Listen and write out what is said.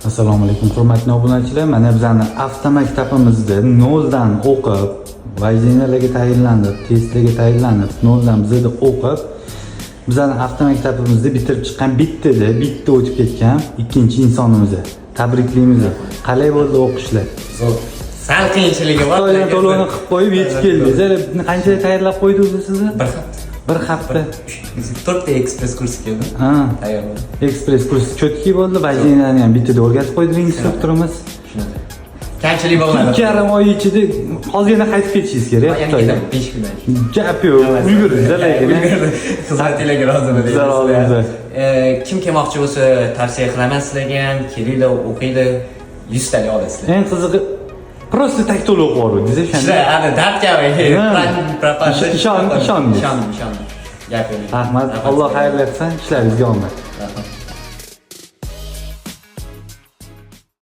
Assalomu alaykum hurmatli obunachilar. Mana bizning avtomaktabimizda noldan o'qib, vajinalarga tayinlanib, testlarga tayinlanib, noldan bizda o'qib, bizning avtomaktabimizda bitirib chiqqan bitta o'tib ketgan ikkinchi insonimiz. Tabriklaymiz. Qalay bo'ldi o'qishlar? Zo'r. Sal qiyinchiligi bor. To'yni to'lovini qilib qo'yib yetib keldingiz. Qancha tayyorlab qo'ydingiz sizni? Bir hafta. 4 ta ekspres kursga keldim. Ha. Tayyor bo'ldim. Ekspres kurs cho'tki bo'ldi. Vajinalarni ham bittada o'rgatib qo'ydingiz instruktorimiz. Shunaqa. Kamchilik bo'lmadi. 2,5 oy ichida hozirgina qaytib ketishingiz kerak. Yana 5 kundan. Gap yo'q. Ulgurdingiz lekin. Xizmatlarga rozi bo'lasiz. Kim kelmoqchi bo'lsa tavsiya qilaman sizlarga ham. Kelinglar, o'qinglar. 100 talik olasizlar. Eng qizig'i просто tak to'lov qo'yardingiz o'shanda. Ana dardkabi. Ishondim. Ishondim. Gap yo'q. Rahmat. Alloh xayrli qilsin. Ishlaringizga omad.